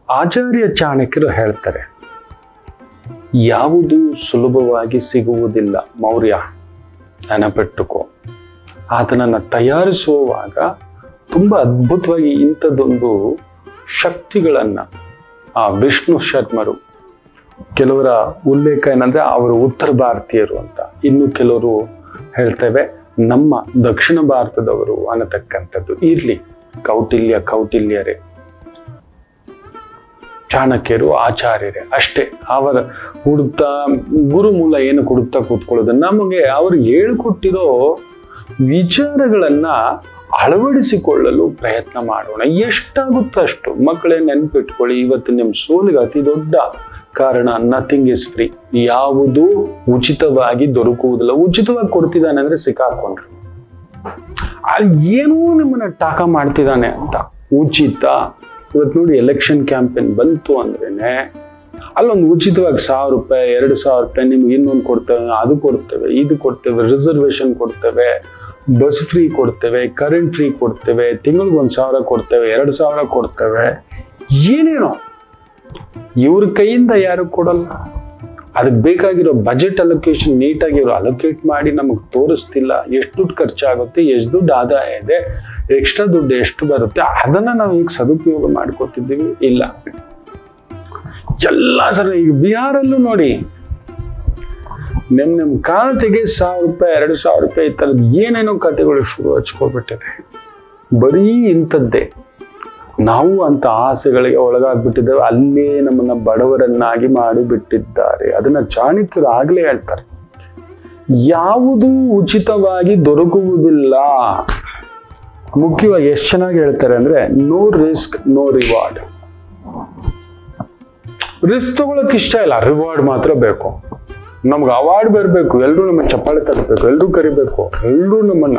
ಆಚಾರ್ಯ ಚಾಣಕ್ಯರು ಹೇಳ್ತಾರೆ, ಯಾವುದು ಸುಲಭವಾಗಿ ಸಿಗುವುದಿಲ್ಲ ಮೌರ್ಯ, ನೆನಪಿಟ್ಟುಕೋ. ಆತನನ್ನು ತಯಾರಿಸುವಾಗ ತುಂಬ ಅದ್ಭುತವಾಗಿ ಇಂಥದ್ದೊಂದು ಶಕ್ತಿಗಳನ್ನು ಆ ವಿಷ್ಣು ಶರ್ಮರು, ಕೆಲವರ ಉಲ್ಲೇಖ ಏನಂದ್ರೆ ಅವರು ಉತ್ತರ ಭಾರತೀಯರು ಅಂತ, ಇನ್ನು ಕೆಲವರು ಹೇಳ್ತೇವೆ ನಮ್ಮ ದಕ್ಷಿಣ ಭಾರತದವರು ಅನ್ನತಕ್ಕಂಥದ್ದು. ಇರ್ಲಿ, ಕೌಟಿಲ್ಯರೇ, ಚಾಣಕ್ಯರು, ಆಚಾರ್ಯರೇ ಅಷ್ಟೇ. ಅವರ ಹುಡುಕ್ತಾ ಗುರುಮೂಲ ಏನು ಹುಡುಕ್ತಾ ಕೂತ್ಕೊಳ್ಳೋದು, ನಮಗೆ ಅವರು ಹೇಳ್ಕೊಟ್ಟಿರೋ ವಿಚಾರಗಳನ್ನ ಅಳವಡಿಸಿಕೊಳ್ಳಲು ಪ್ರಯತ್ನ ಮಾಡೋಣ. ಎಷ್ಟಾಗುತ್ತೋ ಅಷ್ಟು. ಮಕ್ಕಳೇ ನೆನಪಿಟ್ಕೊಳ್ಳಿ, ಇವತ್ತು ನಿಮ್ಮ ಸೋಲಿಗೆ ಅತಿ ದೊಡ್ಡ ಕಾರಣ ನಥಿಂಗ್ ಇಸ್ ಫ್ರೀ. ಯಾವುದೂ ಉಚಿತವಾಗಿ ದೊರಕುವುದಿಲ್ಲ. ಉಚಿತವಾಗಿ ಕೊಡ್ತಿದ್ದಾನೆ ಅಂದ್ರೆ ಸಿಕ್ಕಾಕೊಂಡ್ರು, ಏನೋ ನಿಮ್ಮನ್ನ ಟಾಕ ಮಾಡ್ತಿದ್ದಾನೆ ಅಂತ. ಉಚಿತ ಇವತ್ತು ನೋಡಿ, ಎಲೆಕ್ಷನ್ ಕ್ಯಾಂಪೇನ್ ಬಂತು ಅಂದ್ರೇನೆ ಅಲ್ಲೊಂದು ಉಚಿತವಾಗಿ 1000 ರೂಪಾಯಿ 2000 ರೂಪಾಯಿ ನಿಮ್ಗೆ ಇನ್ನೊಂದು ಕೊಡ್ತೇವೆ, ಅದು ಕೊಡ್ತೇವೆ, ಇದು ಕೊಡ್ತೇವೆ, ರಿಸರ್ವೇಶನ್ ಕೊಡ್ತೇವೆ, ಬಸ್ ಫ್ರೀ ಕೊಡ್ತೇವೆ, ಕರೆಂಟ್ ಫ್ರೀ ಕೊಡ್ತೇವೆ, ತಿಂಗಳಿಗೆ 1000 ಕೊಡ್ತೇವೆ, 2000 ಕೊಡ್ತೇವೆ, ಏನೇನೋ. ಇವ್ರ ಕೈಯಿಂದ ಯಾರು ಕೊಡಲ್ಲ. ಅದಕ್ಕೆ ಬೇಕಾಗಿರೋ ಬಜೆಟ್ ಅಲೋಕೇಶನ್ ನೀಟಾಗಿ ಇವರು ಅಲೋಕೇಟ್ ಮಾಡಿ ನಮಗೆ ತೋರಿಸ್ತಿಲ್ಲ. ಎಷ್ಟು ದುಡ್ಡು ಖರ್ಚಾಗುತ್ತೆ, ಎಷ್ಟು ದುಡ್ಡು ಆದಾಯ ಇದೆ, ಎಕ್ಸ್ಟ್ರಾ ದುಡ್ಡು ಎಷ್ಟು ಬರುತ್ತೆ, ಅದನ್ನ ನಾವು ಈಗ ಸದುಪಯೋಗ ಮಾಡ್ಕೊತಿದ್ದೀವಿ ಇಲ್ಲ. ಎಲ್ಲ ಸರ ಈಗ ಬಿಹಾರಲ್ಲೂ ನೋಡಿ, ನಿಮ್ಮ ಖಾತೆಗೆ 1000 ರೂಪಾಯಿ 2000 ರೂಪಾಯಿ ಈ ಥರದ್ದು ಏನೇನೋ ಕಥೆಗಳು ಶುರು ಹಚ್ಕೊಬಿಟ್ಟಿದೆ. ಬರೀ ಇಂಥದ್ದೇ. ನಾವು ಅಂತ ಆಸೆಗಳಿಗೆ ಒಳಗಾಗ್ಬಿಟ್ಟಿದ್ದೇವೆ. ಅಲ್ಲೇ ನಮ್ಮನ್ನ ಬಡವರನ್ನಾಗಿ ಮಾಡಿಬಿಟ್ಟಿದ್ದಾರೆ. ಅದನ್ನ ಚಾಣಕ್ಯರು ಆಗ್ಲೇ ಹೇಳ್ತಾರೆ, ಯಾವುದು ಉಚಿತವಾಗಿ ದೊರಕುವುದಿಲ್ಲ. ಮುಖ್ಯವಾಗಿ ಎಷ್ಟು ಚೆನ್ನಾಗಿ ಹೇಳ್ತಾರೆ ಅಂದ್ರೆ, no risk no reward. Risk ತಗೊಳಕ್ ಇಷ್ಟ ಇಲ್ಲ, ರಿವಾರ್ಡ್ ಮಾತ್ರ ಬೇಕು. ನಮ್ಗೆ ಅವಾರ್ಡ್ ಬರಬೇಕು, ಎಲ್ಲರೂ ನಮ್ಮ ಚಪ್ಪಾಳೆ ತರಬೇಕು, ಎಲ್ಲರೂ ಕರಿಬೇಕು, ಎಲ್ಲರೂ ನಮ್ಮನ್ನ